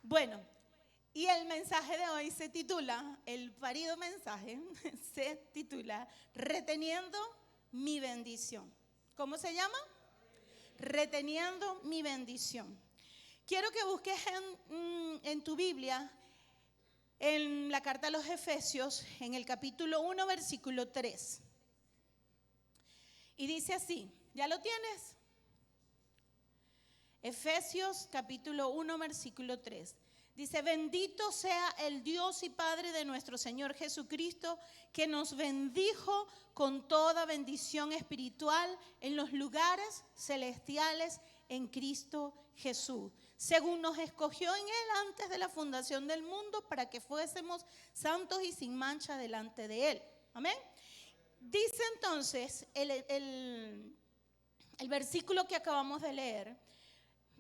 Bueno, y el mensaje de hoy se titula, el parido mensaje se titula Reteniendo mi bendición. ¿Cómo se llama? Reteniendo mi bendición. Quiero que busques en tu Biblia, en la carta a los Efesios, en el capítulo 1, versículo 3. Y dice así, ¿ya lo tienes? Efesios capítulo 1, versículo 3. Dice, bendito sea el Dios y Padre de nuestro Señor Jesucristo, que nos bendijo con toda bendición espiritual en los lugares celestiales en Cristo Jesús, según nos escogió en Él antes de la fundación del mundo, para que fuésemos santos y sin mancha delante de Él. Amén. Dice entonces el versículo que acabamos de leer,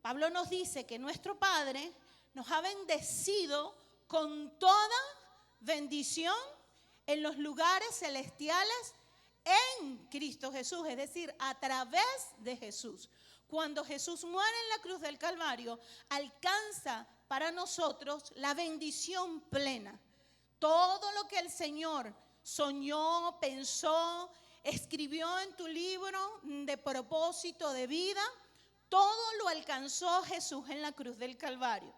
Pablo nos dice que nuestro Padre nos ha bendecido con toda bendición en los lugares celestiales en Cristo Jesús, es decir, a través de Jesús. Cuando Jesús muere en la cruz del Calvario, alcanza para nosotros la bendición plena. Todo lo que el Señor soñó, pensó, escribió en tu libro de propósito de vida, todo lo alcanzó Jesús en la cruz del Calvario.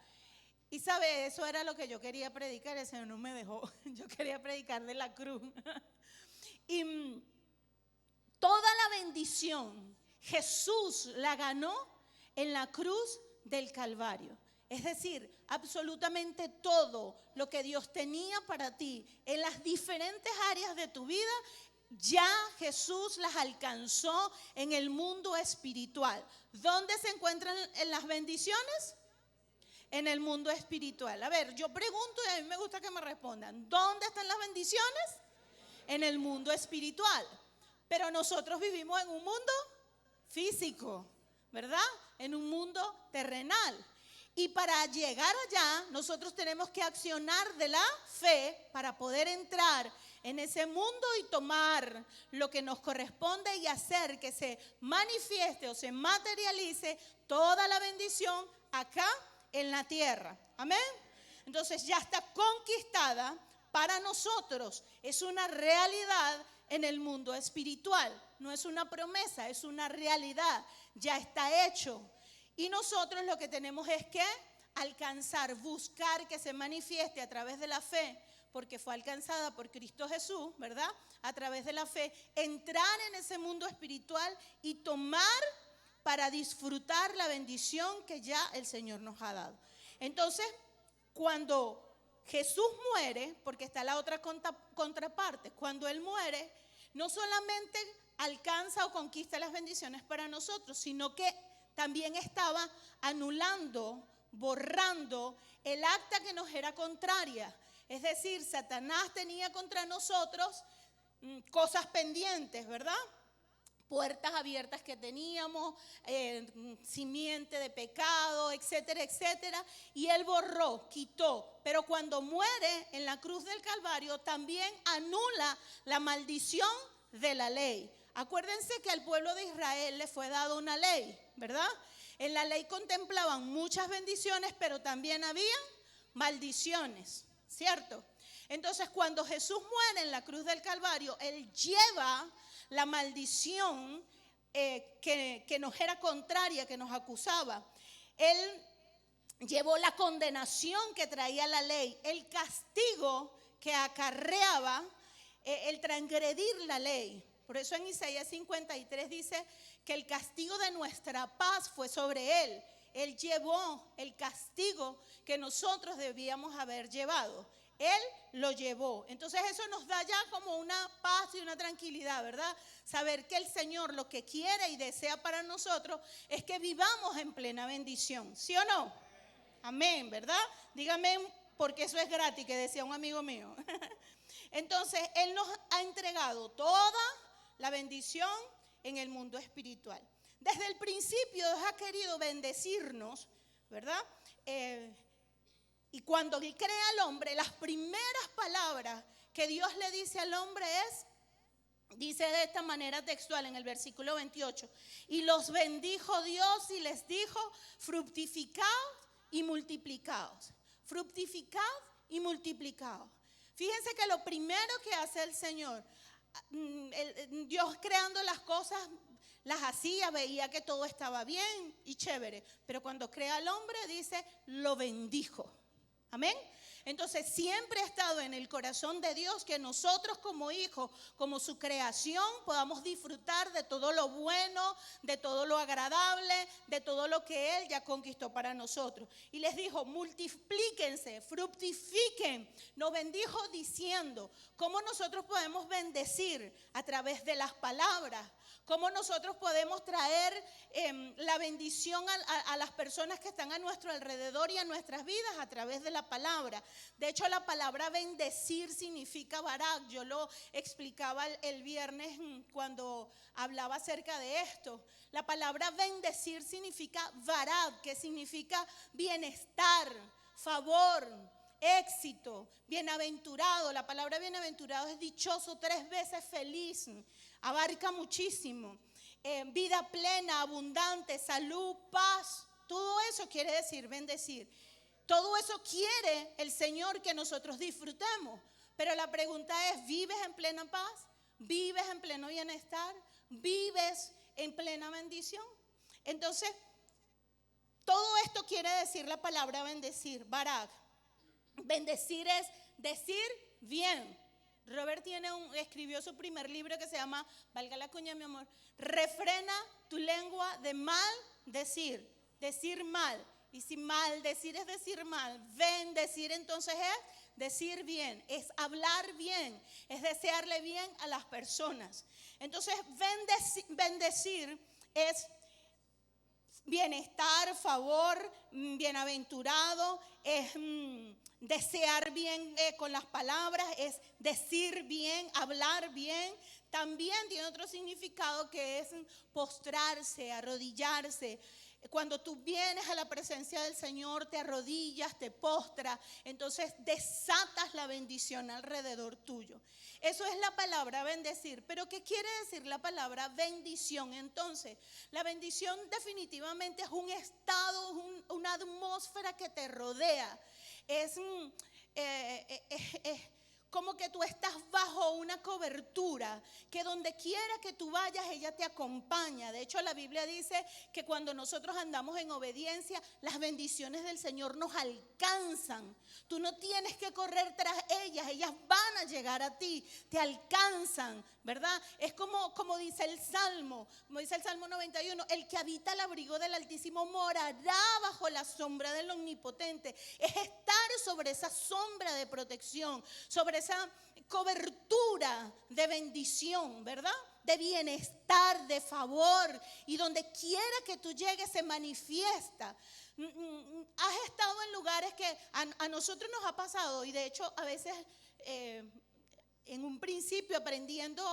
Y sabe, eso era lo que yo quería predicar, el Señor no me dejó. Yo quería predicar de la cruz. Y toda la bendición Jesús la ganó en la cruz del Calvario. Es decir, absolutamente todo lo que Dios tenía para ti en las diferentes áreas de tu vida, ya Jesús las alcanzó en el mundo espiritual. ¿Dónde se encuentran las bendiciones? En el mundo espiritual. A ver, yo pregunto y a mí me gusta que me respondan. ¿Dónde están las bendiciones? En el mundo espiritual. Pero nosotros vivimos en un mundo físico, ¿verdad? En un mundo terrenal. Y para llegar allá, nosotros tenemos que accionar de la fe para poder entrar en ese mundo y tomar lo que nos corresponde y hacer que se manifieste o se materialice toda la bendición acá en la tierra. Amén. Entonces ya está conquistada para nosotros. Es una realidad en el mundo espiritual. No es una promesa, es una realidad. Ya está hecho. Y nosotros lo que tenemos es que alcanzar, buscar que se manifieste a través de la fe, porque fue alcanzada por Cristo Jesús, ¿verdad? A través de la fe, entrar en ese mundo espiritual y tomar para disfrutar la bendición que ya el Señor nos ha dado. Entonces, cuando Jesús muere, porque está la otra contraparte, cuando Él muere, no solamente alcanza o conquista las bendiciones para nosotros, sino que también estaba anulando, borrando el acta que nos era contraria. Es decir, Satanás tenía contra nosotros cosas pendientes, ¿verdad? Puertas abiertas que teníamos, simiente de pecado, etcétera, etcétera. Y Él borró, quitó. Pero cuando muere en la cruz del Calvario, también anula la maldición de la ley. Acuérdense que al pueblo de Israel le fue dada una ley, ¿verdad? En la ley contemplaban muchas bendiciones, pero también había maldiciones, ¿cierto? Entonces, cuando Jesús muere en la cruz del Calvario, Él lleva la maldición que nos era contraria, que nos acusaba. Él llevó la condenación que traía la ley, el castigo que acarreaba el transgredir la ley. Por eso en Isaías 53 dice que el castigo de nuestra paz fue sobre Él. Él llevó el castigo que nosotros debíamos haber llevado. Él lo llevó. Entonces eso nos da ya como una paz y una tranquilidad, ¿verdad? Saber que el Señor lo que quiere y desea para nosotros es que vivamos en plena bendición. ¿Sí o no? Amén, ¿verdad? Dígame, porque eso es gratis, que decía un amigo mío. Entonces Él nos ha entregado toda la bendición en el mundo espiritual. Desde el principio Dios ha querido bendecirnos, ¿verdad? Y cuando Él crea al hombre, las primeras palabras que Dios le dice al hombre dice de esta manera textual en el versículo 28, y los bendijo Dios y les dijo, fructificaos y multiplicaos. fructificad y multiplicaos. Fíjense que lo primero que hace el Señor, Dios creando las cosas, las hacía, veía que todo estaba bien y chévere, pero cuando crea al hombre dice, lo bendijo. Amén. Entonces siempre ha estado en el corazón de Dios que nosotros como hijos, como su creación, podamos disfrutar de todo lo bueno, de todo lo agradable, de todo lo que Él ya conquistó para nosotros. Y les dijo, multiplíquense, fructifiquen. Nos bendijo diciendo cómo nosotros podemos bendecir a través de las palabras. Cómo nosotros podemos traer la bendición a las personas que están a nuestro alrededor y a nuestras vidas a través de la palabra. De hecho, la palabra bendecir significa barak. Yo lo explicaba el viernes cuando hablaba acerca de esto. La palabra bendecir significa barak, que significa bienestar, favor, éxito, bienaventurado. La palabra bienaventurado es dichoso, 3 veces feliz. Abarca muchísimo. Vida plena, abundante, salud, paz. Todo eso quiere decir bendecir. Todo eso quiere el Señor que nosotros disfrutemos. Pero la pregunta es, ¿vives en plena paz? ¿Vives en pleno bienestar? ¿Vives en plena bendición? Entonces, todo esto quiere decir la palabra bendecir, barak. Bendecir es decir bien. Robert escribió su primer libro que se llama, valga la cuña mi amor, refrena tu lengua de mal decir mal. Y si mal decir es decir mal, bendecir entonces es decir bien, es hablar bien, es desearle bien a las personas. Entonces bendecir es bienestar, favor, bienaventurado, es desear bien con las palabras, es decir bien, hablar bien. También tiene otro significado que es postrarse, arrodillarse. Cuando tú vienes a la presencia del Señor, te arrodillas, te postras, entonces desatas la bendición alrededor tuyo. Eso es la palabra bendecir. Pero ¿qué quiere decir la palabra bendición? Entonces, la bendición definitivamente es un estado, una atmósfera que te rodea. Es como que tú estás bajo una cobertura, que donde quiera que tú vayas, ella te acompaña. De hecho, la Biblia dice que cuando nosotros andamos en obediencia, las bendiciones del Señor nos alcanzan. Tú no tienes que correr tras ellas van a llegar a ti, te alcanzan, ¿verdad? Es como dice el Salmo 91, el que habita el abrigo del Altísimo morará bajo la sombra del Omnipotente. Es estar sobre esa sombra de protección, sobre esa cobertura de bendición, ¿verdad? De bienestar, de favor, y donde quiera que tú llegues se manifiesta. Has estado en lugares que a nosotros nos ha pasado, y de hecho a veces en un principio aprendiendo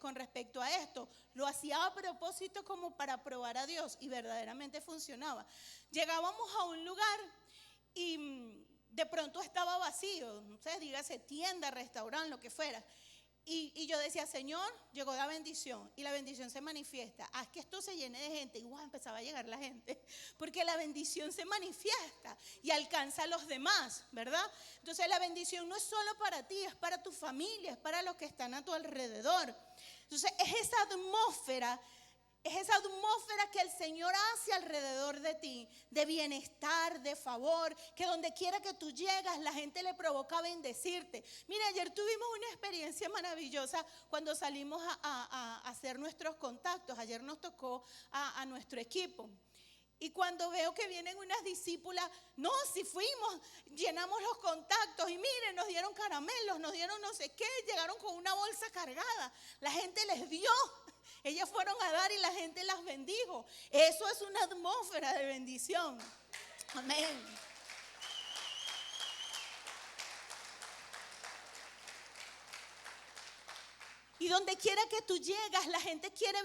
con respecto a esto, lo hacía a propósito como para probar a Dios, y verdaderamente funcionaba. Llegábamos a un lugar y de pronto estaba vacío, no sé, dígase tienda, restaurante, lo que fuera. Y yo decía, Señor, llegó la bendición, y la bendición se manifiesta. Haz que esto se llene de gente. Y empezaba a llegar la gente, porque la bendición se manifiesta y alcanza a los demás, ¿verdad? Entonces la bendición no es solo para ti, es para tu familia, es para los que están a tu alrededor. Entonces es esa atmósfera que el Señor hace alrededor de ti, de bienestar, de favor, que donde quiera que tú llegas, la gente le provoca bendecirte. Mira, ayer tuvimos una experiencia maravillosa cuando salimos a hacer nuestros contactos. Ayer nos tocó a nuestro equipo. Y cuando veo que vienen unas discípulas, no, si fuimos, llenamos los contactos y miren, nos dieron caramelos, nos dieron no sé qué, llegaron con una bolsa cargada. La gente les dio. Ellas fueron a dar y la gente las bendijo. Eso es una atmósfera de bendición. Amén. Y donde quiera que tú llegas, la gente quiere,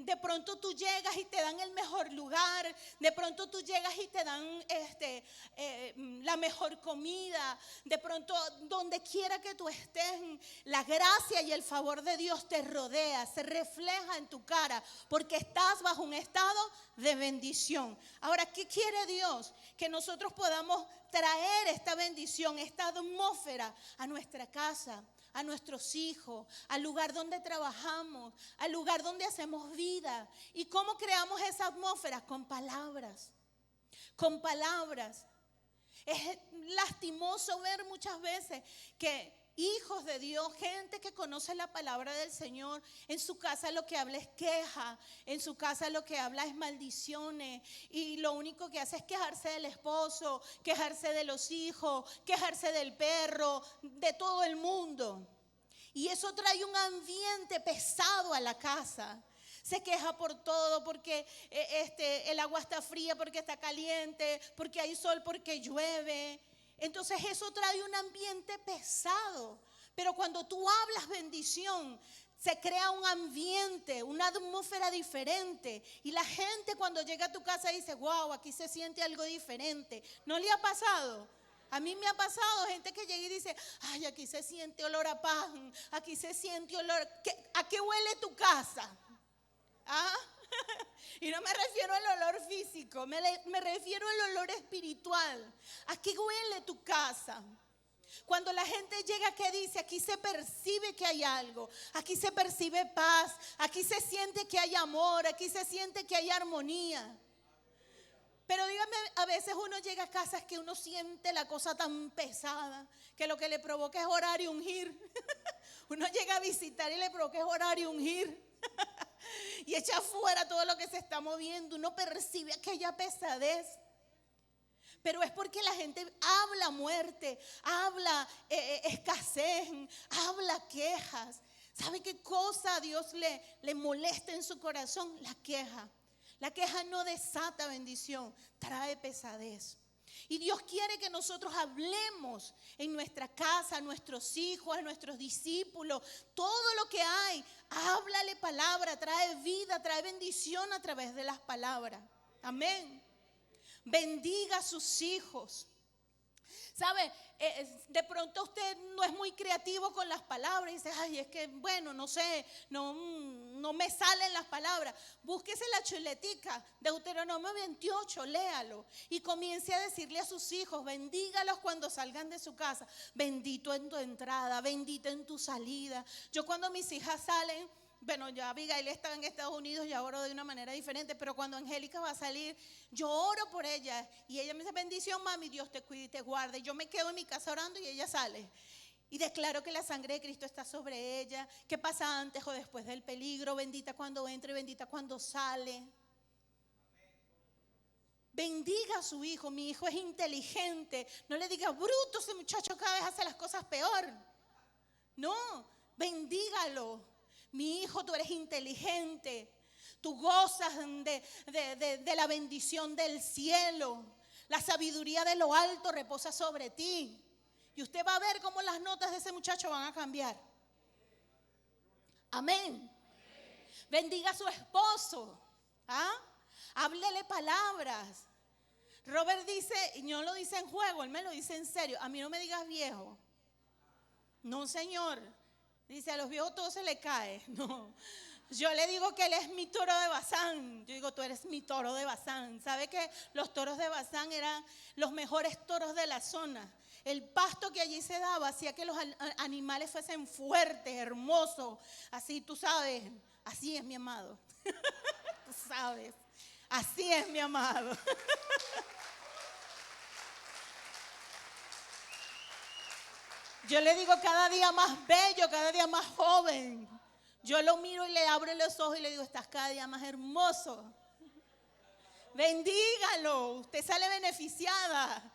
de pronto tú llegas y te dan el mejor lugar, de pronto tú llegas y te dan la mejor comida, de pronto donde quiera que tú estés, la gracia y el favor de Dios te rodea, se refleja en tu cara, porque estás bajo un estado de bendición. Ahora, ¿qué quiere Dios? Que nosotros podamos traer esta bendición, esta atmósfera a nuestra casa, a nuestros hijos, al lugar donde trabajamos, al lugar donde hacemos vida. ¿Y cómo creamos esa atmósfera? Con palabras, con palabras. Es lastimoso ver muchas veces que hijos de Dios, gente que conoce la palabra del Señor, en su casa lo que habla es queja, en su casa lo que habla es maldiciones, y lo único que hace es quejarse del esposo, quejarse de los hijos, quejarse del perro, de todo el mundo. Y eso trae un ambiente pesado a la casa. Se queja por todo, porque el agua está fría, porque está caliente, porque hay sol, porque llueve. Entonces eso trae un ambiente pesado. Pero cuando tú hablas bendición, se crea un ambiente, una atmósfera diferente. Y la gente cuando llega a tu casa dice, wow, aquí se siente algo diferente. ¿No le ha pasado? A mí me ha pasado gente que llega y dice, ay, aquí se siente olor a pan, aquí se siente olor. ¿A qué huele tu casa? ¿Ah? Y no me refiero al olor físico, me refiero al olor espiritual. ¿A qué huele tu casa? Cuando la gente llega, ¿qué dice? Aquí se percibe que hay algo, aquí se percibe paz, aquí se siente que hay amor, aquí se siente que hay armonía. Pero dígame, a veces uno llega a casas que uno siente la cosa tan pesada que lo que le provoca es orar y ungir. Uno llega a visitar y le provoca es orar y ungir. Y echa fuera todo lo que se está moviendo. Uno percibe aquella pesadez. Pero es porque la gente habla muerte, habla escasez, habla quejas. ¿Sabe qué cosa a Dios le molesta en su corazón? La queja. La queja no desata bendición, trae pesadez. Y Dios quiere que nosotros hablemos en nuestra casa, a nuestros hijos, a nuestros discípulos, todo lo que hay. Háblale palabra, trae vida, trae bendición a través de las palabras. Amén. Bendiga a sus hijos. ¿Sabe? De pronto usted no es muy creativo con las palabras y dice, ay, es que bueno, no sé, no me salen las palabras. Búsquese la chuletica, Deuteronomio 28, léalo y comience a decirle a sus hijos, bendígalos cuando salgan de su casa, bendito en tu entrada, bendito en tu salida. Yo cuando mis hijas salen, bueno, ya Abigail estaba en Estados Unidos, ya oro de una manera diferente, pero cuando Angélica va a salir, yo oro por ella y ella me dice, bendición mami, Dios te cuide y te guarde. Y yo me quedo en mi casa orando y ella sale. Y declaro que la sangre de Cristo está sobre ella, que pasa antes o después del peligro, bendita cuando entra y bendita cuando sale. Bendiga a su hijo, mi hijo es inteligente. No le diga, bruto, ese muchacho cada vez hace las cosas peor. No, bendígalo. Mi hijo, tú eres inteligente, tú gozas de la bendición del cielo, la sabiduría de lo alto reposa sobre ti. Y usted va a ver cómo las notas de ese muchacho van a cambiar. Amén. Bendiga a su esposo. ¿Ah? Háblele palabras. Robert dice, y no lo dice en juego, él me lo dice en serio. A mí no me digas viejo. No, señor. Dice, a los viejos todo se le cae. No, yo le digo que él es mi toro de Bazán. Yo digo, tú eres mi toro de Bazán. ¿Sabe que los toros de Bazán eran los mejores toros de la zona? El pasto que allí se daba hacía que los animales fuesen fuertes, hermosos. Así, tú sabes, así es mi amado. Tú sabes, así es mi amado. Yo le digo cada día más bello, cada día más joven. Yo lo miro y le abro los ojos y le digo, estás cada día más hermoso. Bendígalo, usted sale beneficiada.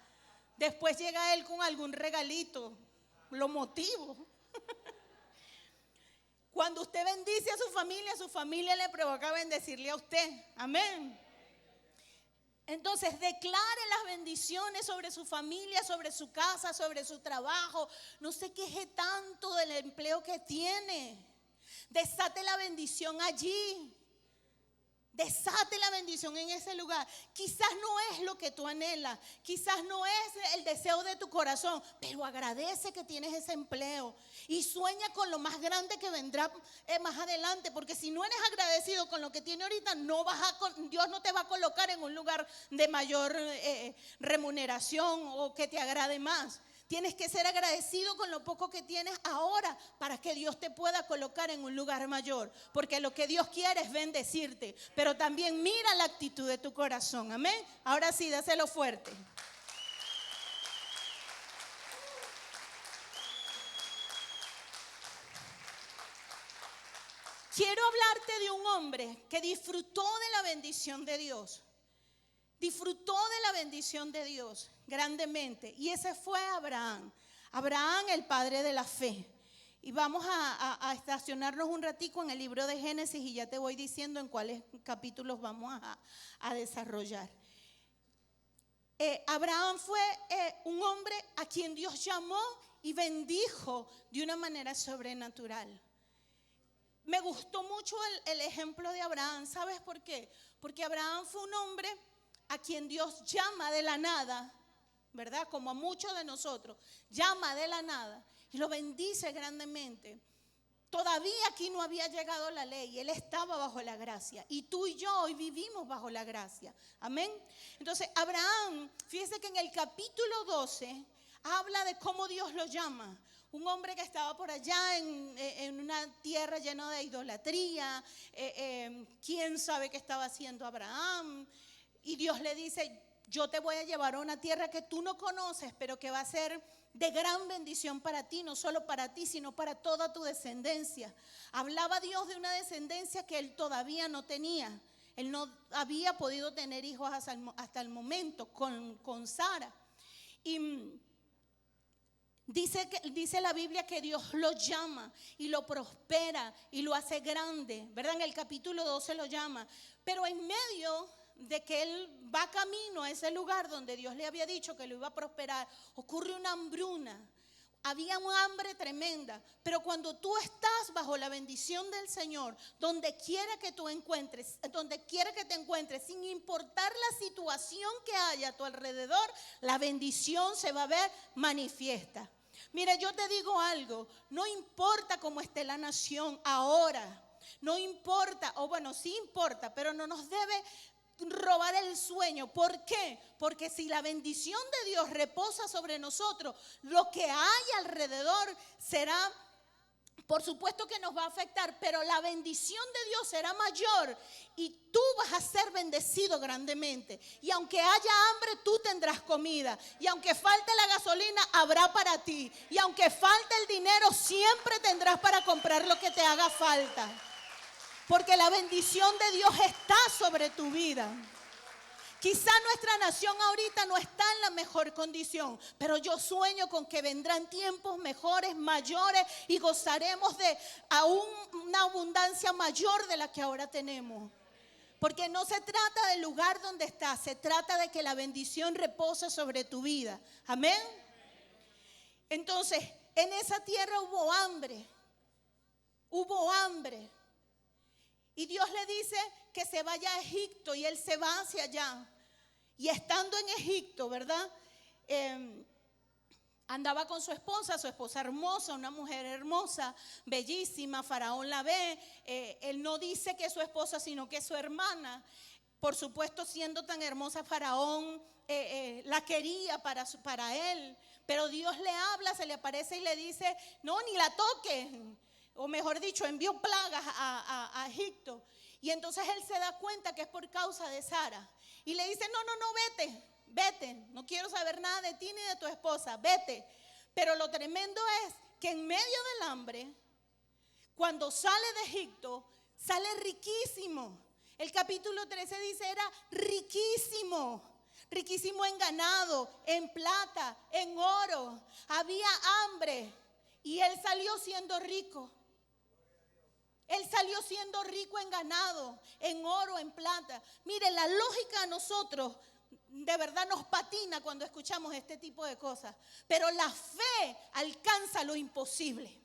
Después llega él con algún regalito, lo motivo. Cuando usted bendice a su familia le provoca bendecirle a usted. Amén. Entonces declare las bendiciones sobre su familia, sobre su casa, sobre su trabajo. No se queje tanto del empleo que tiene. Desate la bendición allí. Desate la bendición en ese lugar. Quizás no es lo que tú anhelas, quizás no es el deseo de tu corazón, pero agradece que tienes ese empleo y sueña con lo más grande que vendrá más adelante, porque si no eres agradecido con lo que tienes ahorita, Dios no te va a colocar en un lugar de mayor remuneración o que te agrade más. Tienes que ser agradecido con lo poco que tienes ahora para que Dios te pueda colocar en un lugar mayor. Porque lo que Dios quiere es bendecirte. Pero también mira la actitud de tu corazón. Amén. Ahora sí, dáselo fuerte. Quiero hablarte de un hombre que disfrutó de la bendición de Dios. Disfrutó de la bendición de Dios grandemente. Y ese fue Abraham. Abraham, el padre de la fe. Y vamos a estacionarnos un ratico en el libro de Génesis y ya te voy diciendo en cuáles capítulos vamos a desarrollar. Abraham fue un hombre a quien Dios llamó y bendijo de una manera sobrenatural. Me gustó mucho el ejemplo de Abraham. ¿Sabes por qué? Porque Abraham fue un hombre a quien Dios llama de la nada, ¿verdad? Como a muchos de nosotros, llama de la nada y lo bendice grandemente. Todavía aquí no había llegado la ley, él estaba bajo la gracia y tú y yo hoy vivimos bajo la gracia. Amén. Entonces Abraham, fíjese que en el capítulo 12 habla de cómo Dios lo llama. Un hombre que estaba por allá en una tierra llena de idolatría. ¿Quién sabe qué estaba haciendo Abraham? Y Dios le dice, yo te voy a llevar a una tierra que tú no conoces, pero que va a ser de gran bendición para ti, no solo para ti, sino para toda tu descendencia. Hablaba Dios de una descendencia que él todavía no tenía. Él no había podido tener hijos hasta el momento con Sara. Y dice la Biblia que Dios lo llama y lo prospera y lo hace grande, ¿verdad? En el capítulo 12 lo llama. Pero en medio de que él va camino a ese lugar donde Dios le había dicho que lo iba a prosperar, ocurre una hambruna. Había un hambre tremenda, pero cuando tú estás bajo la bendición del Señor, donde quiera que tú encuentres, donde quiera que te encuentres, sin importar la situación que haya a tu alrededor, la bendición se va a ver manifiesta. Mira, yo te digo algo, no importa cómo esté la nación ahora, no importa, o bueno, sí importa, pero no nos debe robar el sueño. ¿Por qué? Porque si la bendición de Dios reposa sobre nosotros, lo que hay alrededor será, por supuesto que nos va a afectar, pero la bendición de Dios será mayor y tú vas a ser bendecido grandemente. Y aunque haya hambre, tú tendrás comida. Y aunque falte la gasolina, habrá para ti. Y aunque falte el dinero, siempre tendrás para comprar lo que te haga falta. Porque la bendición de Dios está sobre tu vida. Quizá nuestra nación ahorita no está en la mejor condición, pero yo sueño con que vendrán tiempos mejores, mayores y gozaremos de aún una abundancia mayor de la que ahora tenemos. Porque no se trata del lugar donde estás, se trata de que la bendición repose sobre tu vida. Amén. Entonces, en esa tierra hubo hambre. Hubo hambre. Y Dios le dice que se vaya a Egipto y él se va hacia allá. Y estando en Egipto, ¿verdad? Andaba con su esposa hermosa, una mujer hermosa, bellísima. Faraón la ve. Él no dice que es su esposa, sino que es su hermana. Por supuesto, siendo tan hermosa, Faraón la quería para él. Pero Dios le habla, se le aparece y le dice, no, ni la toques. O mejor dicho, envió plagas a Egipto. Y entonces él se da cuenta que es por causa de Sara. Y le dice, no, vete. No quiero saber nada de ti ni de tu esposa, vete. Pero lo tremendo es que en medio del hambre, cuando sale de Egipto, sale riquísimo. El capítulo 13 dice, era riquísimo. Riquísimo en ganado, en plata, en oro. Había hambre. Y él salió siendo rico. Él salió siendo rico en ganado, en oro, en plata. Mire, la lógica a nosotros de verdad nos patina cuando escuchamos este tipo de cosas. Pero la fe alcanza lo imposible.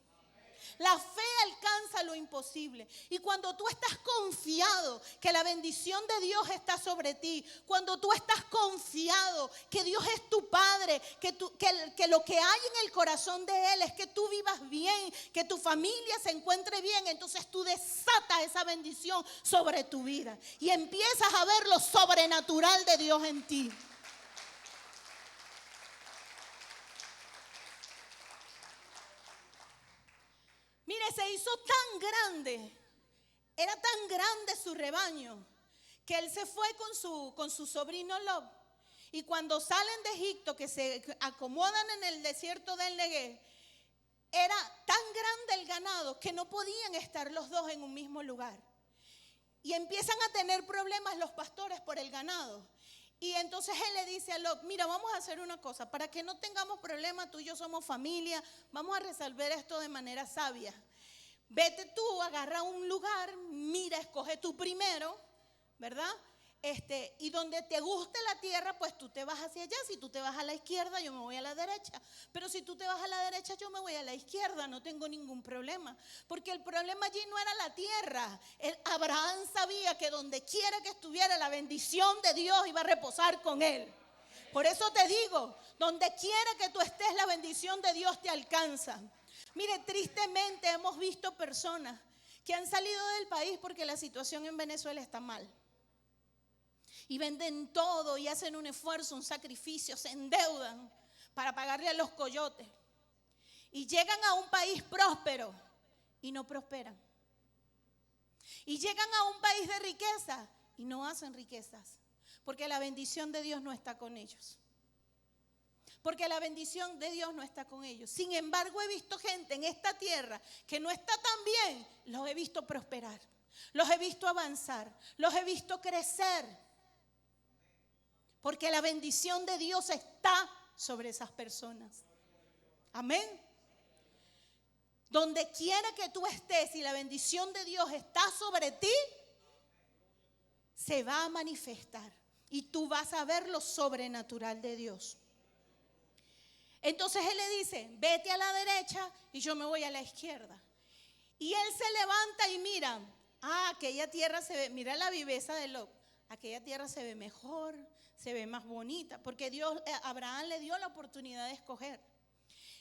La fe alcanza lo imposible. Y cuando tú estás confiado que la bendición de Dios está sobre ti, cuando tú estás confiado que Dios es tu Padre, que lo que hay en el corazón de Él es que tú vivas bien, que tu familia se encuentre bien, entonces tú desatas esa bendición sobre tu vida y empiezas a ver lo sobrenatural de Dios en ti. Mire, se hizo tan grande, era tan grande su rebaño, que él se fue con su sobrino Lot. Y cuando salen de Egipto, que se acomodan en el desierto del Negev, era tan grande el ganado que no podían estar los dos en un mismo lugar. Y empiezan a tener problemas los pastores por el ganado. Y entonces él le dice a Lot, mira, vamos a hacer una cosa, para que no tengamos problemas, tú y yo somos familia, vamos a resolver esto de manera sabia. Vete tú, agarra un lugar, mira, escoge tú primero, ¿verdad? Y donde te guste la tierra, pues tú te vas hacia allá. Si tú te vas a la izquierda, yo me voy a la derecha. Pero si tú te vas a la derecha, yo me voy a la izquierda. No tengo ningún problema. Porque el problema allí no era la tierra. Abraham sabía que donde quiera que estuviera, la bendición de Dios iba a reposar con él. Por eso te digo, donde quiera que tú estés, la bendición de Dios te alcanza. Mire, tristemente hemos visto personas que han salido del país porque la situación en Venezuela está mal. Y venden todo y hacen un esfuerzo, un sacrificio, se endeudan para pagarle a los coyotes. Y llegan a un país próspero y no prosperan. Y llegan a un país de riqueza y no hacen riquezas. Porque la bendición de Dios no está con ellos. Porque la bendición de Dios no está con ellos. Sin embargo, he visto gente en esta tierra que no está tan bien. Los he visto prosperar. Los he visto avanzar. Los he visto crecer. Porque la bendición de Dios está sobre esas personas. Amén. Donde quiera que tú estés y la bendición de Dios está sobre ti, se va a manifestar. Y tú vas a ver lo sobrenatural de Dios. Entonces él le dice, vete a la derecha y yo me voy a la izquierda. Y él se levanta y mira, aquella tierra se ve, mira la viveza de Lot. Aquella tierra se ve mejor, se ve más bonita, porque Abraham le dio la oportunidad de escoger.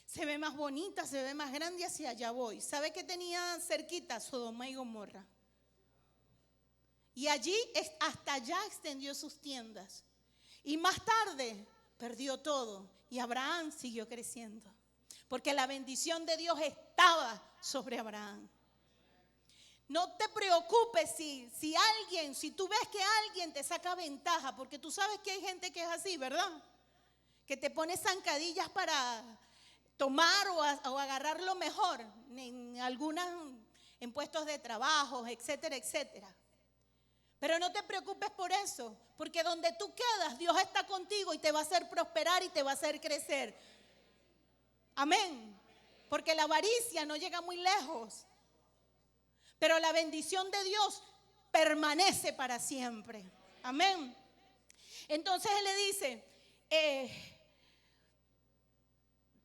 Se ve más bonita, se ve más grande y hacia allá voy. ¿Sabe qué tenía cerquita? Sodoma y Gomorra. Y allí hasta allá extendió sus tiendas. Y más tarde perdió todo y Abraham siguió creciendo. Porque la bendición de Dios estaba sobre Abraham. No te preocupes si tú ves que alguien te saca ventaja, porque tú sabes que hay gente que es así, ¿verdad? Que te pone zancadillas para tomar o agarrar lo mejor en puestos de trabajo, etcétera, etcétera. Pero no te preocupes por eso, porque donde tú quedas, Dios está contigo y te va a hacer prosperar y te va a hacer crecer. Amén. Porque la avaricia no llega muy lejos. Pero la bendición de Dios permanece para siempre. Amén. Entonces él le dice,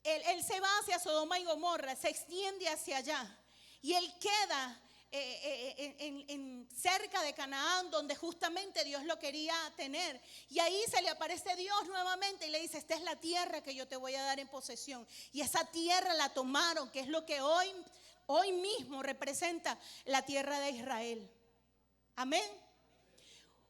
él se va hacia Sodoma y Gomorra, se extiende hacia allá. Y él queda cerca de Canaán, donde justamente Dios lo quería tener. Y ahí se le aparece Dios nuevamente y le dice, esta es la tierra que yo te voy a dar en posesión. Y esa tierra la tomaron, que es lo que hoy mismo representa la tierra de Israel. Amén.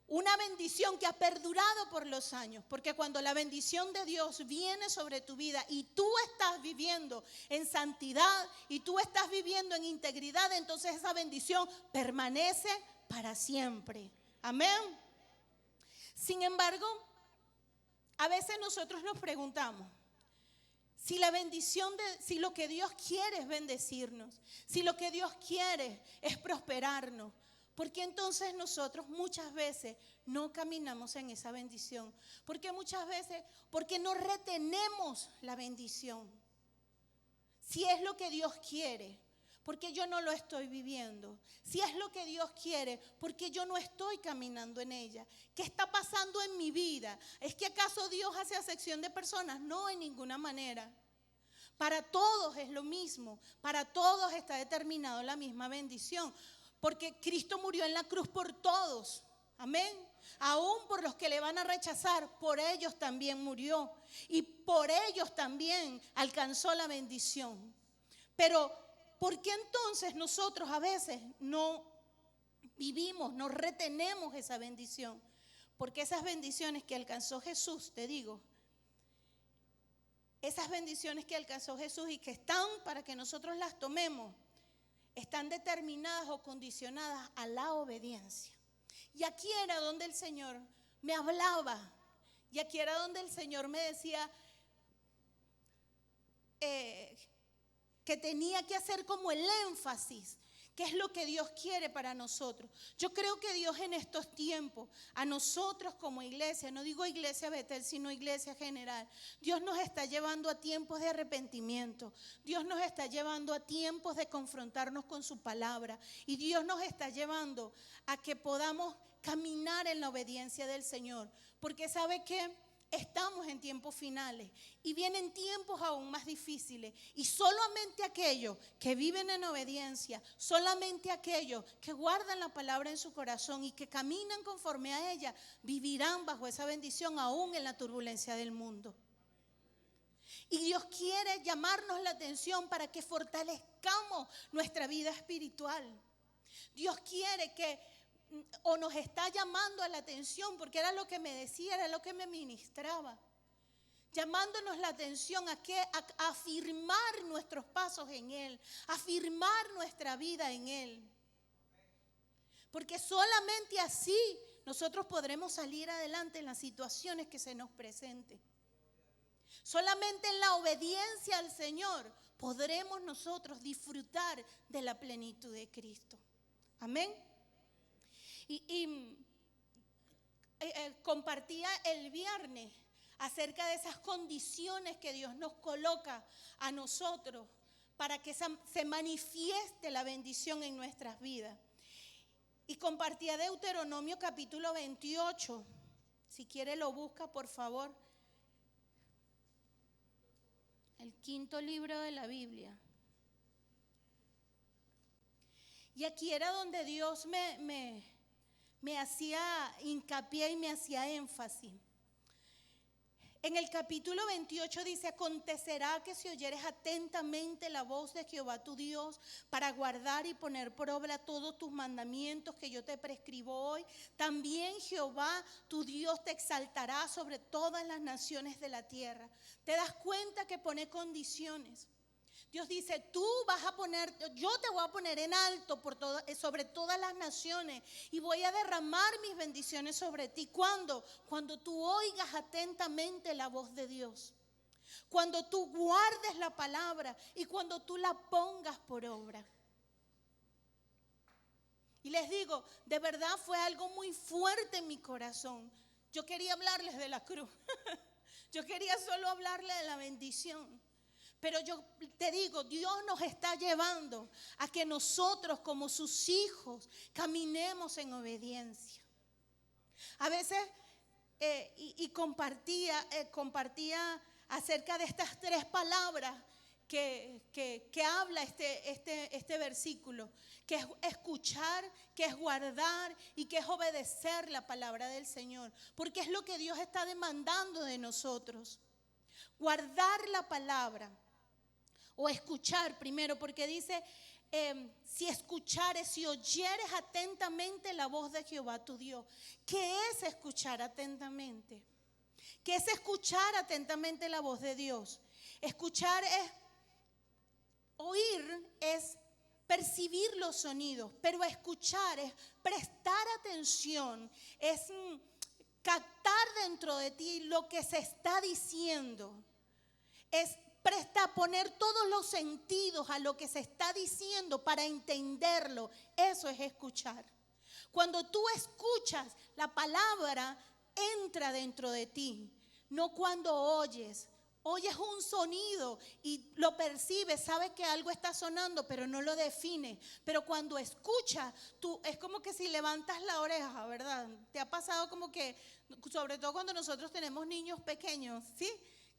Una bendición que ha perdurado por los años, porque cuando la bendición de Dios viene sobre tu vida y tú estás viviendo en santidad y tú estás viviendo en integridad, entonces esa bendición permanece para siempre. Amén. Sin embargo, a veces nosotros nos preguntamos, si lo que Dios quiere es bendecirnos, si lo que Dios quiere es prosperarnos, ¿por qué entonces nosotros muchas veces no caminamos en esa bendición? Porque no retenemos la bendición. Si es lo que Dios quiere, porque yo no lo estoy viviendo? Si es lo que Dios quiere, porque yo no estoy caminando en ella. ¿Qué está pasando en mi vida? ¿Es que acaso Dios hace acepción de personas? No, en ninguna manera. Para todos es lo mismo, para todos está determinado la misma bendición, porque Cristo murió en la cruz por todos, amén. Aún por los que le van a rechazar, por ellos también murió y por ellos también alcanzó la bendición. Pero ¿por qué entonces nosotros a veces no vivimos, no retenemos esa bendición? Porque esas bendiciones que alcanzó Jesús, te digo, esas bendiciones que alcanzó Jesús y que están para que nosotros las tomemos, están determinadas o condicionadas a la obediencia. Y aquí era donde el Señor me hablaba. Y aquí era donde el Señor me decía que tenía que hacer como el énfasis. ¿Qué es lo que Dios quiere para nosotros? Yo creo que Dios en estos tiempos, a nosotros como iglesia, no digo iglesia Betel, sino iglesia general, Dios nos está llevando a tiempos de arrepentimiento. Dios nos está llevando a tiempos de confrontarnos con su palabra. Y Dios nos está llevando a que podamos caminar en la obediencia del Señor. Porque ¿sabe qué? Estamos en tiempos finales y vienen tiempos aún más difíciles, y solamente aquellos que viven en obediencia, solamente aquellos que guardan la palabra en su corazón y que caminan conforme a ella, vivirán bajo esa bendición aún en la turbulencia del mundo. Y Dios quiere llamarnos la atención para que fortalezcamos nuestra vida espiritual. Dios quiere que o nos está llamando a la atención, porque era lo que me decía, era lo que me ministraba, llamándonos la atención a afirmar nuestros pasos en Él, afirmar nuestra vida en Él, porque solamente así nosotros podremos salir adelante en las situaciones que se nos presenten. Solamente en la obediencia al Señor podremos nosotros disfrutar de la plenitud de Cristo. Amén. Y compartía el viernes acerca de esas condiciones que Dios nos coloca a nosotros para que se manifieste la bendición en nuestras vidas. Y compartía Deuteronomio capítulo 28. Si quiere lo busca, por favor. El 5.º libro de la Biblia. Y aquí era donde Dios me hacía hincapié y me hacía énfasis. En el capítulo 28 dice: acontecerá que si oyeres atentamente la voz de Jehová tu Dios para guardar y poner por obra todos tus mandamientos que yo te prescribo hoy, también Jehová tu Dios te exaltará sobre todas las naciones de la tierra. ¿Te das cuenta que pone condiciones? Dios dice: yo te voy a poner en alto sobre todas las naciones y voy a derramar mis bendiciones sobre ti. ¿Cuándo? Cuando tú oigas atentamente la voz de Dios, cuando tú guardes la palabra y cuando tú la pongas por obra. Y les digo, de verdad fue algo muy fuerte en mi corazón. Yo quería hablarles de la cruz. Yo quería solo hablarles de la bendición. Pero yo te digo, Dios nos está llevando a que nosotros como sus hijos caminemos en obediencia. A veces, compartía acerca de estas 3 palabras que habla este versículo, que es escuchar, que es guardar y que es obedecer la palabra del Señor. Porque es lo que Dios está demandando de nosotros. Guardar la palabra. O escuchar primero, porque dice, si oyeres atentamente la voz de Jehová tu Dios. ¿Qué es escuchar atentamente? ¿Qué es escuchar atentamente la voz de Dios? Escuchar es, oír es percibir los sonidos, pero escuchar es prestar atención, es captar dentro de ti lo que se está diciendo, es poner todos los sentidos a lo que se está diciendo para entenderlo. Eso es escuchar. Cuando tú escuchas, la palabra entra dentro de ti. No cuando oyes oyes un sonido y lo percibes, sabes que algo está sonando, pero no lo defines. Pero cuando escuchas, tú es como que si levantas la oreja, ¿verdad? ¿Te ha pasado como que, sobre todo cuando nosotros tenemos niños pequeños, ¿sí?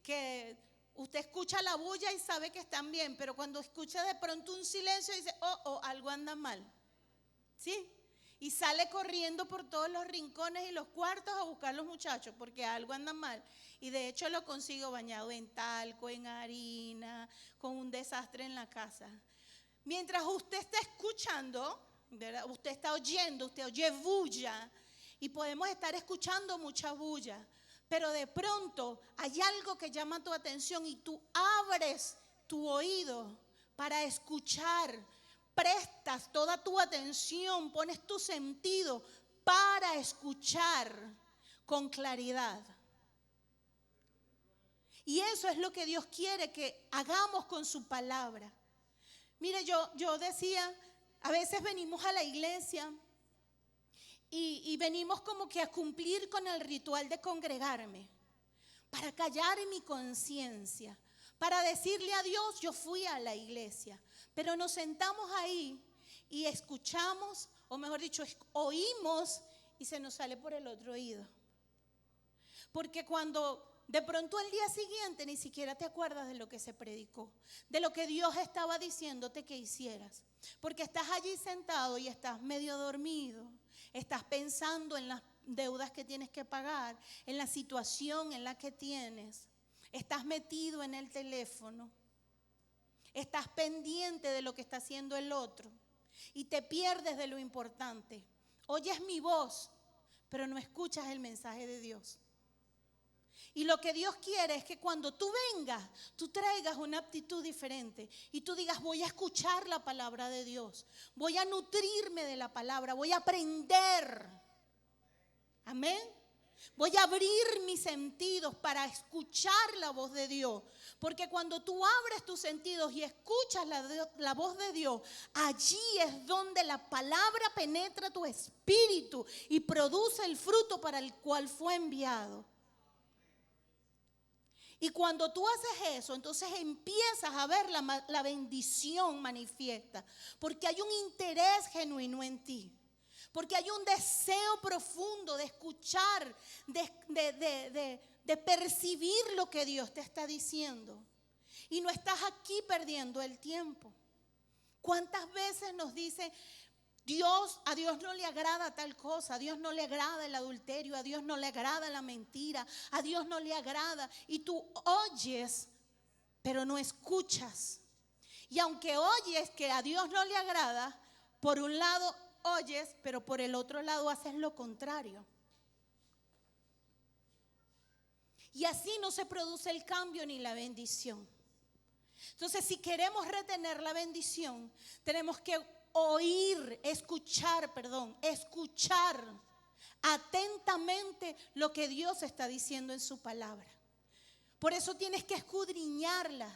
Que usted escucha la bulla y sabe que están bien, pero cuando escucha de pronto un silencio dice, algo anda mal, ¿sí? Y sale corriendo por todos los rincones y los cuartos a buscar a los muchachos porque algo anda mal. Y de hecho lo consigo bañado en talco, en harina, con un desastre en la casa. Mientras usted está escuchando, ¿verdad? Usted está oyendo, usted oye bulla. Y podemos estar escuchando mucha bulla. Pero de pronto hay algo que llama tu atención y tú abres tu oído para escuchar. Prestas toda tu atención, pones tu sentido para escuchar con claridad. Y eso es lo que Dios quiere que hagamos con su palabra. Mire, yo decía, a veces venimos a la iglesia y venimos como que a cumplir con el ritual de congregarme, para callar mi conciencia, para decirle a Dios, yo fui a la iglesia. Pero nos sentamos ahí y escuchamos, o mejor dicho, oímos y se nos sale por el otro oído. Porque cuando de pronto al día siguiente ni siquiera te acuerdas de lo que se predicó, de lo que Dios estaba diciéndote que hicieras. Porque estás allí sentado y estás medio dormido, estás pensando en las deudas que tienes que pagar, en la situación en la que tienes, estás metido en el teléfono. Estás pendiente de lo que está haciendo el otro y te pierdes de lo importante. Oyes mi voz, pero no escuchas el mensaje de Dios. Y lo que Dios quiere es que cuando tú vengas, tú traigas una actitud diferente y tú digas, voy a escuchar la palabra de Dios, voy a nutrirme de la palabra, voy a aprender. Amén. Voy a abrir mis sentidos para escuchar la voz de Dios. Porque cuando tú abres tus sentidos y escuchas la voz de Dios, allí es donde la palabra penetra tu espíritu y produce el fruto para el cual fue enviado. Y cuando tú haces eso, entonces empiezas a ver la bendición manifiesta. Porque hay un interés genuino en ti. Porque hay un deseo profundo de escuchar, de percibir lo que Dios te está diciendo. Y no estás aquí perdiendo el tiempo. ¿Cuántas veces nos dicen, a Dios no le agrada tal cosa, a Dios no le agrada el adulterio, a Dios no le agrada la mentira, a Dios no le agrada? Y tú oyes, pero no escuchas. Y aunque oyes que a Dios no le agrada, por un lado oyes, pero por el otro lado haces lo contrario. Y así no se produce el cambio ni la bendición. Entonces, si queremos retener la bendición, tenemos que escuchar atentamente lo que Dios está diciendo en su palabra. Por eso tienes que escudriñarla,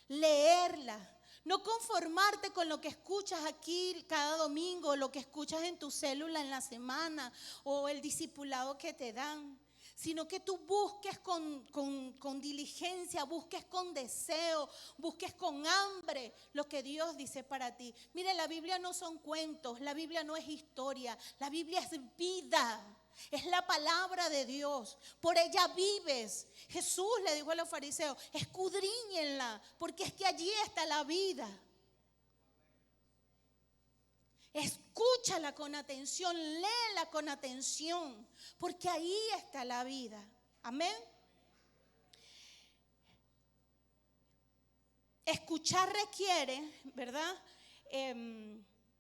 leerla. No conformarte con lo que escuchas aquí cada domingo, lo que escuchas en tu célula en la semana o el discipulado que te dan, sino que tú busques con diligencia, busques con deseo, busques con hambre lo que Dios dice para ti. Mire, la Biblia no son cuentos, la Biblia no es historia, la Biblia es vida. Es la palabra de Dios, por ella vives. Jesús le dijo a los fariseos, escudriñenla, porque es que allí está la vida. Escúchala con atención, léela con atención, porque ahí está la vida. Amén. Escuchar requiere, ¿verdad?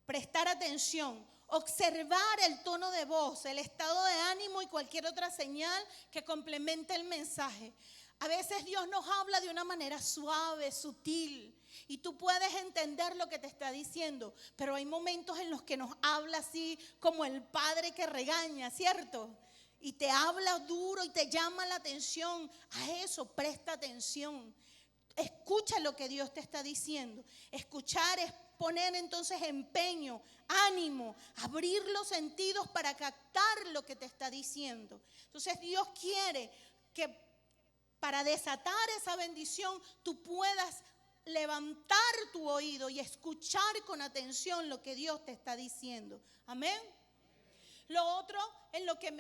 Prestar atención. Observar el tono de voz, el estado de ánimo y cualquier otra señal que complemente el mensaje. A veces Dios nos habla de una manera suave, sutil, y tú puedes entender lo que te está diciendo, pero hay momentos en los que nos habla así como el padre que regaña, ¿cierto? Y te habla duro y te llama la atención. A eso presta atención. Escucha lo que Dios te está diciendo. Escuchar es poner entonces empeño, ánimo, abrir los sentidos para captar lo que te está diciendo. Entonces Dios quiere que para desatar esa bendición, tú puedas levantar tu oído y escuchar con atención lo que Dios te está diciendo. Amén. Lo otro en lo que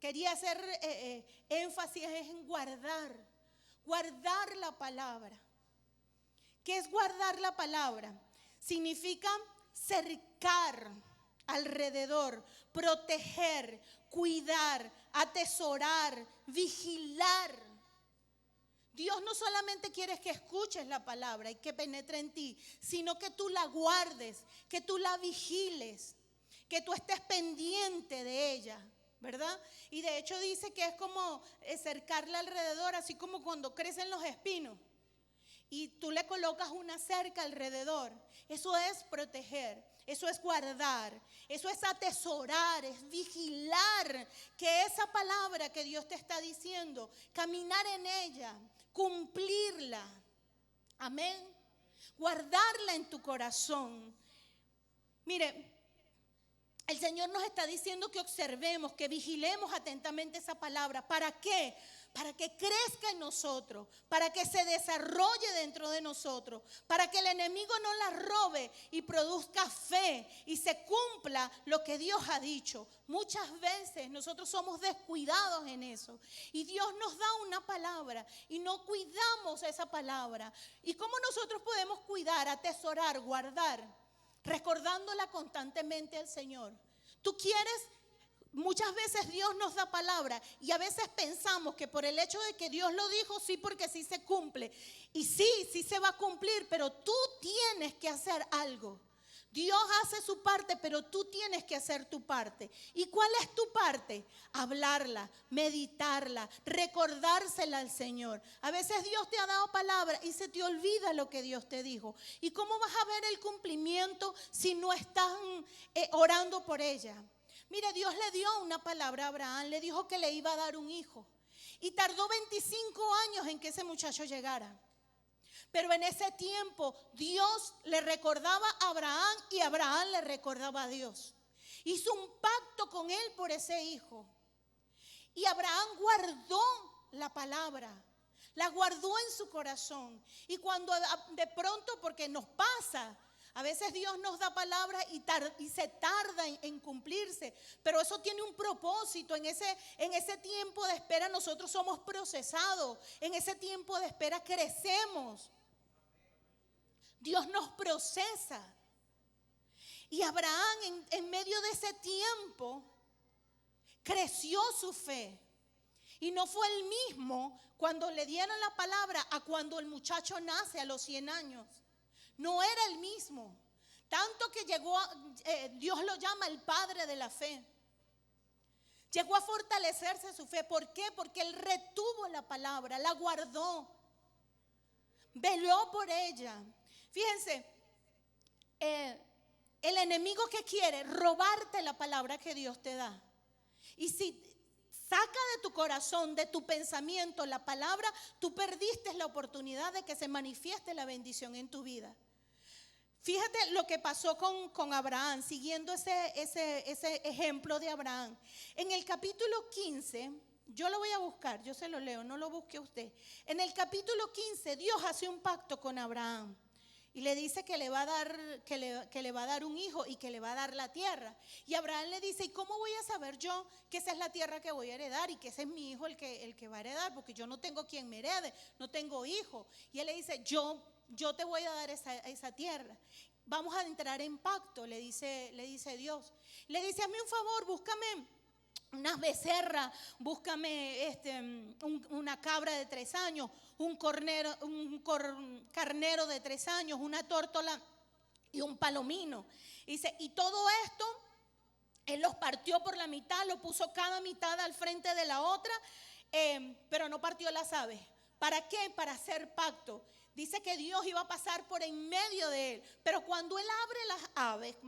quería hacer énfasis es en guardar la palabra. ¿Qué es guardar la palabra? Significa cercar alrededor, proteger, cuidar, atesorar, vigilar. Dios no solamente quiere que escuches la palabra y que penetre en ti, sino que tú la guardes, que tú la vigiles, que tú estés pendiente de ella, ¿verdad? Y de hecho dice que es como cercarla alrededor, así como cuando crecen los espinos y tú le colocas una cerca alrededor. Eso es proteger, eso es guardar, eso es atesorar, es vigilar que esa palabra que Dios te está diciendo, caminar en ella, cumplirla. Amén. Guardarla en tu corazón. Mire, el Señor nos está diciendo que observemos, que vigilemos atentamente esa palabra. ¿Para qué? Para que crezca en nosotros, para que se desarrolle dentro de nosotros, para que el enemigo no la robe y produzca fe y se cumpla lo que Dios ha dicho. Muchas veces nosotros somos descuidados en eso y Dios nos da una palabra y no cuidamos esa palabra. ¿Y cómo nosotros podemos cuidar, atesorar, guardar? Recordándola constantemente al Señor. Tú quieres, muchas veces Dios nos da palabra y a veces pensamos que por el hecho de que Dios lo dijo, sí, porque sí se cumple. Y sí se va a cumplir, pero tú tienes que hacer algo. Dios hace su parte, pero tú tienes que hacer tu parte. ¿Y cuál es tu parte? Hablarla, meditarla, recordársela al Señor. A veces Dios te ha dado palabra y se te olvida lo que Dios te dijo. ¿Y cómo vas a ver el cumplimiento si no estás orando por ella? Mira, Dios le dio una palabra a Abraham, le dijo que le iba a dar un hijo. Y tardó 25 años en que ese muchacho llegara. Pero en ese tiempo Dios le recordaba a Abraham y Abraham le recordaba a Dios. Hizo un pacto con él por ese hijo. Y Abraham guardó la palabra, la guardó en su corazón. Y cuando de pronto, porque nos pasa, a veces Dios nos da palabra y se tarda en cumplirse, pero eso tiene un propósito. En ese tiempo de espera nosotros somos procesados, en ese tiempo de espera crecemos. Dios nos procesa. Y Abraham en medio de ese tiempo creció su fe. Y no fue el mismo cuando le dieron la palabra a cuando el muchacho nace a los 100 años. No era el mismo. Tanto que Dios lo llama el padre de la fe. Llegó a fortalecerse su fe. ¿Por qué? Porque él retuvo la palabra, la guardó, veló por ella. Fíjense, el enemigo que quiere robarte la palabra que Dios te da. Y si saca de tu corazón, de tu pensamiento la palabra, tú perdiste la oportunidad de que se manifieste la bendición en tu vida. Fíjate lo que pasó con Abraham, siguiendo ese ejemplo de Abraham. En el capítulo 15, yo lo voy a buscar, yo se lo leo, no lo busque usted. En el capítulo 15, Dios hace un pacto con Abraham. Y le dice que le va a dar un hijo y que le va a dar la tierra. Y Abraham le dice, ¿y cómo voy a saber yo que esa es la tierra que voy a heredar y que ese es mi hijo el que va a heredar? Porque yo no tengo quien me herede, no tengo hijo. Y él le dice, yo te voy a dar esa tierra. Vamos a entrar en pacto, le dice Dios. Le dice, hazme un favor, búscame unas becerras, búscame una cabra de 3 años, un carnero de 3 años, una tórtola y un palomino. Dice, y todo esto él los partió por la mitad, lo puso cada mitad al frente de la otra, pero no partió las aves. ¿Para qué? Para hacer pacto. Dice que Dios iba a pasar por en medio de él. Pero cuando él abre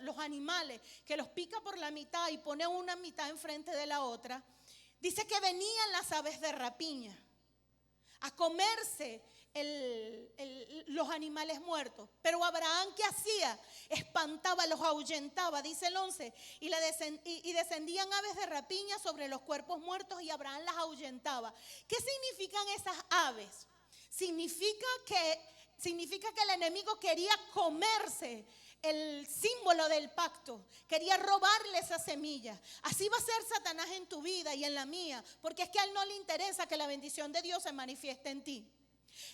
los animales, que los pica por la mitad y pone una mitad enfrente de la otra, dice que venían las aves de rapiña a comerse los animales muertos. Pero Abraham, ¿qué hacía? Espantaba, los ahuyentaba, dice el 11, y descendían aves de rapiña sobre los cuerpos muertos y Abraham las ahuyentaba. ¿Qué significan esas aves? Significa que el enemigo quería comerse el símbolo del pacto, quería robarle esa semilla. Así va a ser Satanás en tu vida y en la mía, porque es que a él no le interesa que la bendición de Dios se manifieste en ti.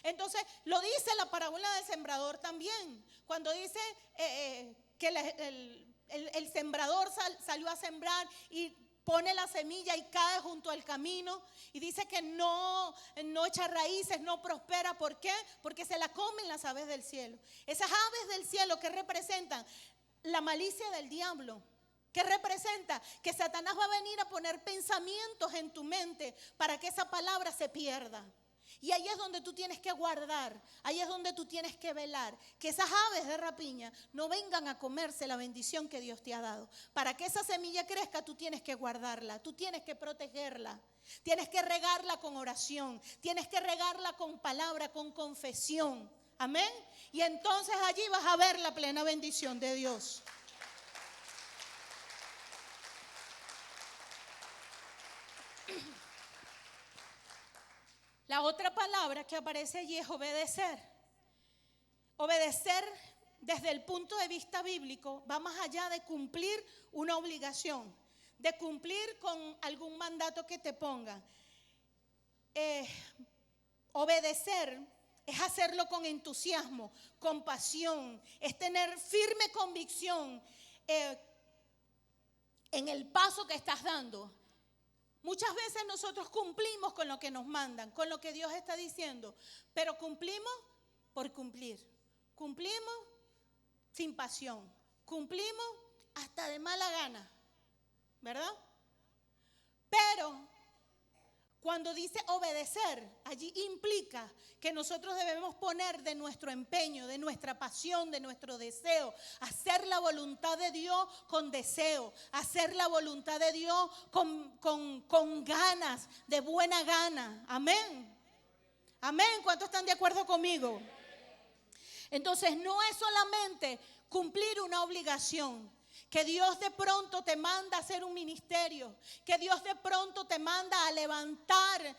Entonces lo dice la parábola del sembrador también, cuando dice que el sembrador salió a sembrar y pone la semilla y cae junto al camino y dice que no echa raíces, no prospera. ¿Por qué? Porque se la comen las aves del cielo. Esas aves del cielo que representan la malicia del diablo, que representa que Satanás va a venir a poner pensamientos en tu mente para que esa palabra se pierda. Y ahí es donde tú tienes que guardar, ahí es donde tú tienes que velar, que esas aves de rapiña no vengan a comerse la bendición que Dios te ha dado. Para que esa semilla crezca, tú tienes que guardarla, tú tienes que protegerla, tienes que regarla con oración, tienes que regarla con palabra, con confesión. Amén. Y entonces allí vas a ver la plena bendición de Dios. La otra palabra que aparece allí es obedecer. Obedecer desde el punto de vista bíblico va más allá de cumplir una obligación, de cumplir con algún mandato que te pongan. Obedecer es hacerlo con entusiasmo, con pasión, es tener firme convicción en el paso que estás dando. Muchas veces nosotros cumplimos con lo que nos mandan, con lo que Dios está diciendo, pero cumplimos por cumplir. Cumplimos sin pasión, cumplimos hasta de mala gana, ¿verdad? Pero cuando dice obedecer, allí implica que nosotros debemos poner de nuestro empeño, de nuestra pasión, de nuestro deseo, hacer la voluntad de Dios con deseo, hacer la voluntad de Dios con ganas, de buena gana. Amén. Amén. ¿Cuántos están de acuerdo conmigo? Entonces no es solamente cumplir una obligación. Que Dios de pronto te manda a hacer un ministerio, que Dios de pronto te manda a levantar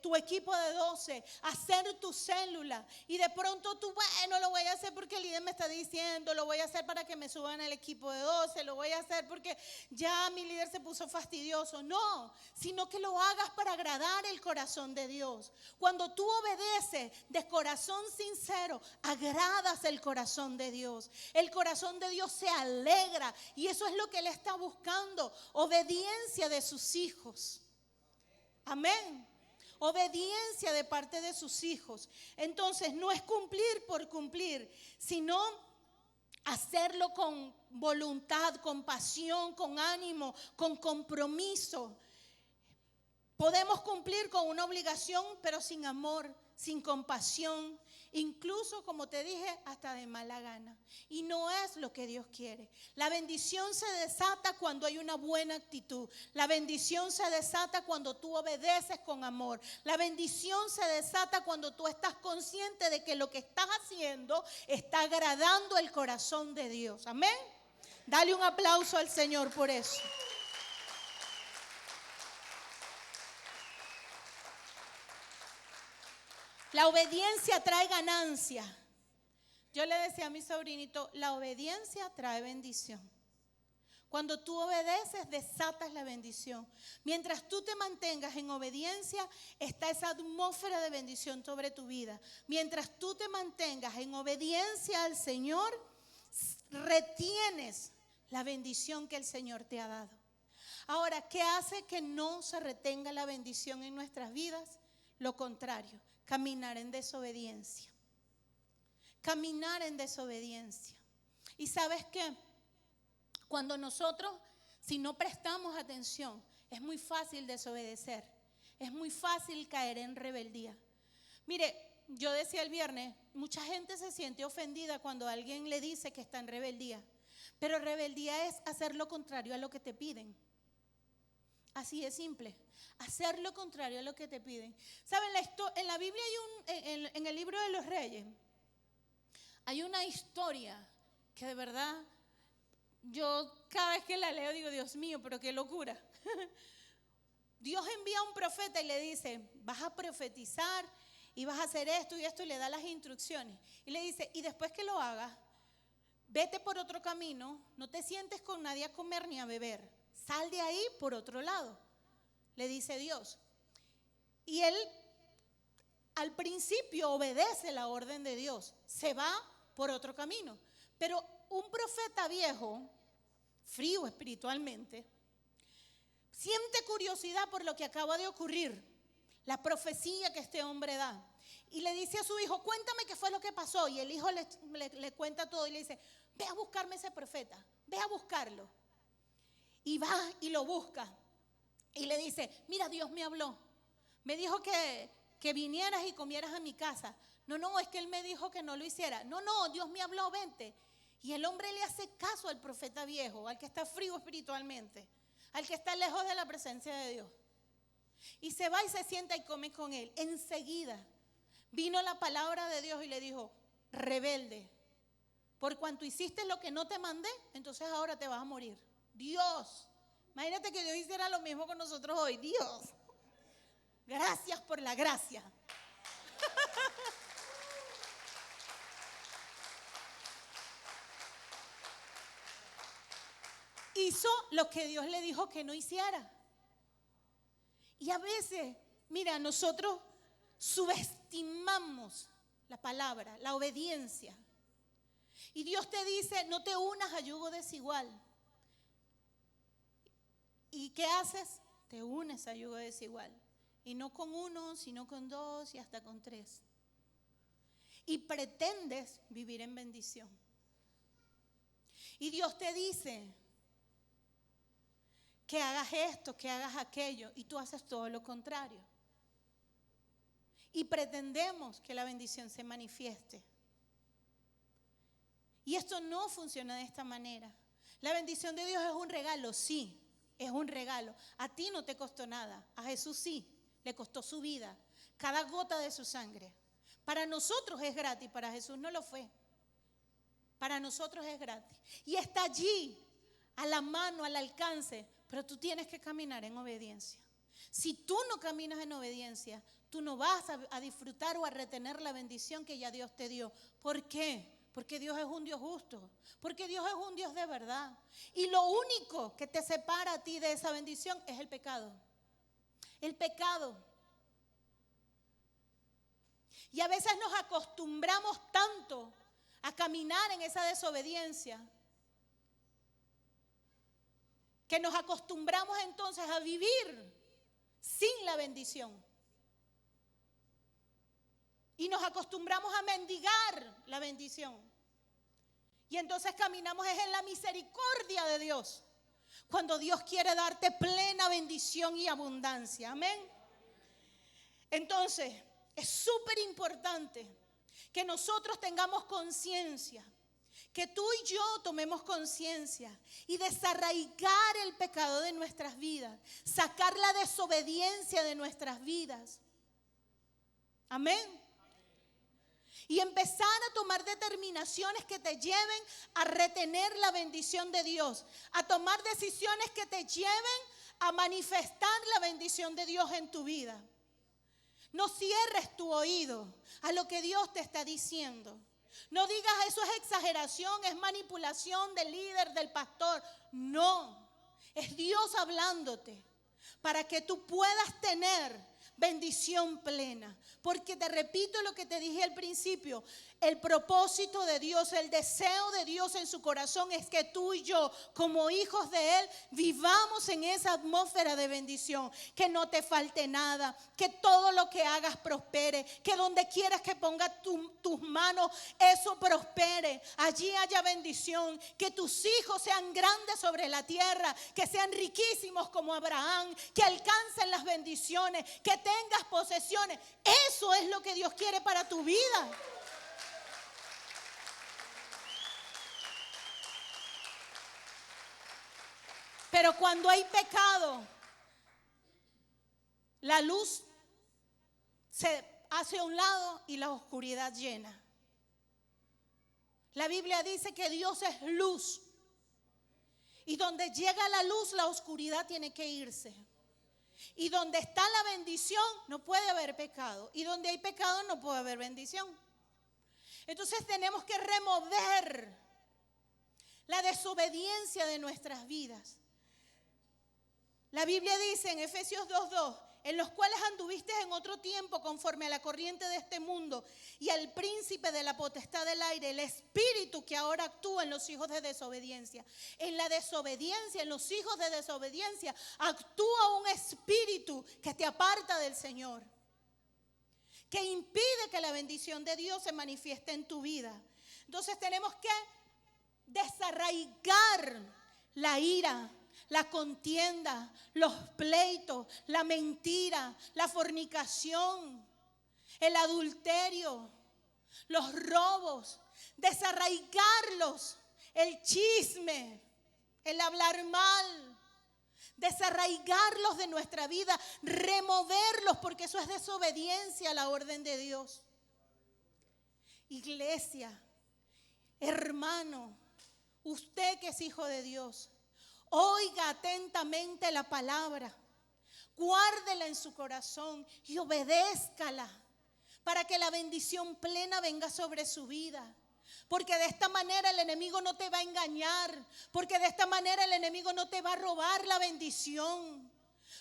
tu equipo de 12, a hacer tu célula, y de pronto tú, bueno, lo voy a hacer porque el líder me está diciendo, lo voy a hacer para que me suban al equipo de 12, lo voy a hacer porque ya mi líder se puso fastidioso. No, sino que lo hagas para agradar el corazón de Dios. Cuando tú obedeces de corazón sincero, agradas el corazón de Dios. El corazón de Dios se alegra. Y eso es lo que Él está buscando, obediencia de sus hijos. Amén. Obediencia de parte de sus hijos. Entonces no es cumplir por cumplir, sino hacerlo con voluntad, con pasión, con ánimo, con compromiso. Podemos cumplir con una obligación, pero sin amor, sin compasión, incluso, como te dije, hasta de mala gana. Y no es lo que Dios quiere. La bendición se desata cuando hay una buena actitud. La bendición se desata cuando tú obedeces con amor. La bendición se desata cuando tú estás consciente de que lo que estás haciendo está agradando el corazón de Dios. Amén. Dale un aplauso al Señor por eso. La obediencia trae ganancia. Yo le decía a mi sobrinito, la obediencia trae bendición. Cuando tú obedeces, desatas la bendición. Mientras tú te mantengas en obediencia, está esa atmósfera de bendición sobre tu vida. Mientras tú te mantengas en obediencia al Señor, retienes la bendición que el Señor te ha dado. Ahora, ¿qué hace que no se retenga la bendición en nuestras vidas? Lo contrario. Caminar en desobediencia. Caminar en desobediencia. ¿Y sabes qué? Cuando nosotros, si no prestamos atención, es muy fácil desobedecer. Es muy fácil caer en rebeldía. Mire, yo decía el viernes, mucha gente se siente ofendida cuando alguien le dice que está en rebeldía. Pero rebeldía es hacer lo contrario a lo que te piden. Así es simple. Hacer lo contrario a lo que te piden. ¿Saben? En la Biblia en el libro de los Reyes, hay una historia que de verdad yo cada vez que la leo digo, Dios mío, pero qué locura. Dios envía a un profeta y le dice, vas a profetizar y vas a hacer esto y esto, y le da las instrucciones. Y le dice, y después que lo hagas, vete por otro camino, no te sientes con nadie a comer ni a beber. Sal de ahí por otro lado, le dice Dios. Y él al principio obedece la orden de Dios, se va por otro camino. Pero un profeta viejo, frío espiritualmente, siente curiosidad por lo que acaba de ocurrir, la profecía que este hombre da. Y le dice a su hijo, cuéntame qué fue lo que pasó. Y el hijo le cuenta todo y le dice, ve a buscarme ese profeta, ve a buscarlo. Y va y lo busca. Y le dice, mira, Dios me habló. Me dijo que vinieras y comieras a mi casa. No, es que él me dijo que no lo hiciera. No, Dios me habló, vente. Y el hombre le hace caso al profeta viejo, al que está frío espiritualmente, al que está lejos de la presencia de Dios. Y se va y se sienta y come con él. Enseguida vino la palabra de Dios y le dijo, rebelde, por cuanto hiciste lo que no te mandé, entonces ahora te vas a morir. Dios, imagínate que Dios hiciera lo mismo con nosotros hoy. Dios, gracias por la gracia. Hizo lo que Dios le dijo que no hiciera. Y a veces, mira, nosotros subestimamos la palabra, la obediencia. Y Dios te dice, no te unas a yugo desigual. ¿Y qué haces? Te unes a yugo desigual. Y no con uno, sino con dos y hasta con tres. Y pretendes vivir en bendición. Y Dios te dice que hagas esto, que hagas aquello, y tú haces todo lo contrario. Y pretendemos que la bendición se manifieste. Y esto no funciona de esta manera. La bendición de Dios es un regalo, sí, es un regalo. A ti no te costó nada, a Jesús sí, le costó su vida, cada gota de su sangre. Para nosotros es gratis, para Jesús no lo fue. Para nosotros es gratis. Y está allí, a la mano, al alcance, pero tú tienes que caminar en obediencia. Si tú no caminas en obediencia, tú no vas a disfrutar o a retener la bendición que ya Dios te dio. ¿Por qué? Porque Dios es un Dios justo, porque Dios es un Dios de verdad. Y lo único que te separa a ti de esa bendición es el pecado. El pecado. Y a veces nos acostumbramos tanto a caminar en esa desobediencia, que nos acostumbramos entonces a vivir sin la bendición. Y nos acostumbramos a mendigar la bendición. Y entonces caminamos es en la misericordia de Dios, cuando Dios quiere darte plena bendición y abundancia. Amén. Entonces, es súper importante que nosotros tengamos conciencia, que tú y yo tomemos conciencia y desarraigar el pecado de nuestras vidas, sacar la desobediencia de nuestras vidas. Amén. Y empezar a tomar determinaciones que te lleven a retener la bendición de Dios, a tomar decisiones que te lleven a manifestar la bendición de Dios en tu vida. No cierres tu oído a lo que Dios te está diciendo. No digas, eso es exageración, es manipulación del líder, del pastor. No, es Dios hablándote para que tú puedas tener bendición plena. Porque te repito lo que te dije al principio, el propósito de Dios, el deseo de Dios en su corazón es que tú y yo, como hijos de Él, vivamos en esa atmósfera de bendición. Que no te falte nada, que todo lo que hagas prospere, que donde quieras que pongas tus manos, eso prospere. Allí haya bendición, que tus hijos sean grandes sobre la tierra, que sean riquísimos como Abraham, que alcancen las bendiciones, que tengas posesiones. Eso es lo que Dios quiere para tu vida. Pero cuando hay pecado, la luz se hace a un lado y la oscuridad llena. La Biblia dice que Dios es luz. Y donde llega la luz, la oscuridad tiene que irse. Y donde está la bendición, no puede haber pecado. Y donde hay pecado, no puede haber bendición. Entonces tenemos que remover la desobediencia de nuestras vidas. La Biblia dice en Efesios 2:2, en los cuales anduviste en otro tiempo conforme a la corriente de este mundo y al príncipe de la potestad del aire, el espíritu que ahora actúa en los hijos de desobediencia. En la desobediencia, en los hijos de desobediencia, actúa un espíritu que te aparta del Señor, que impide que la bendición de Dios se manifieste en tu vida. Entonces tenemos que desarraigar la ira, la contienda, los pleitos, la mentira, la fornicación, el adulterio, los robos, desarraigarlos, el chisme, el hablar mal, desarraigarlos de nuestra vida, removerlos, porque eso es desobediencia a la orden de Dios. Iglesia, hermano, usted que es hijo de Dios, oiga atentamente la palabra, guárdela en su corazón y obedézcala para que la bendición plena venga sobre su vida. Porque de esta manera el enemigo no te va a engañar, porque de esta manera el enemigo no te va a robar la bendición,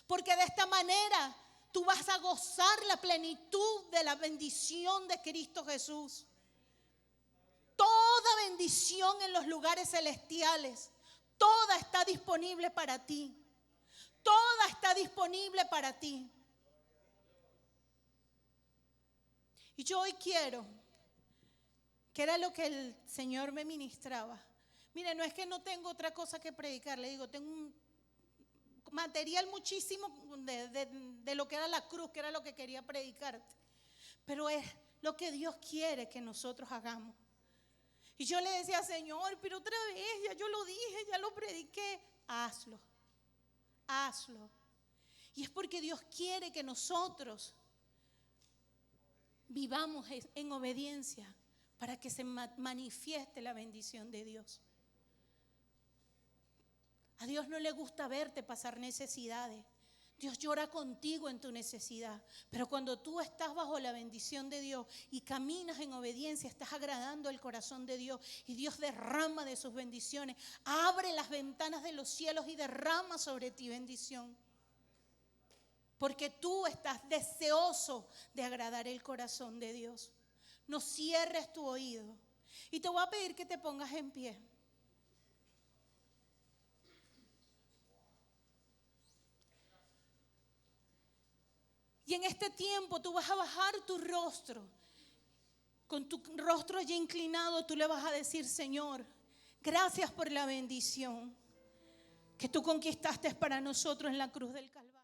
porque de esta manera tú vas a gozar la plenitud de la bendición de Cristo Jesús. Toda bendición en los lugares celestiales, toda está disponible para ti. Toda está disponible para ti. Y yo hoy quiero, que era lo que el Señor me ministraba. Mire, no es que no tengo otra cosa que predicar, le digo, tengo un material muchísimo de lo que era la cruz, que era lo que quería predicarte. Pero es lo que Dios quiere que nosotros hagamos. Y yo le decía, Señor, pero otra vez, ya yo lo dije, ya lo prediqué. Hazlo, hazlo. Y es porque Dios quiere que nosotros vivamos en obediencia para que se manifieste la bendición de Dios. A Dios no le gusta verte pasar necesidades. Dios llora contigo en tu necesidad. Pero cuando tú estás bajo la bendición de Dios y caminas en obediencia, estás agradando el corazón de Dios. Y Dios derrama de sus bendiciones. Abre las ventanas de los cielos y derrama sobre ti bendición. Porque tú estás deseoso de agradar el corazón de Dios. No cierres tu oído. Y te voy a pedir que te pongas en pie. Y en este tiempo tú vas a bajar tu rostro. Con tu rostro ya inclinado tú le vas a decir, Señor, gracias por la bendición que tú conquistaste para nosotros en la cruz del Calvario.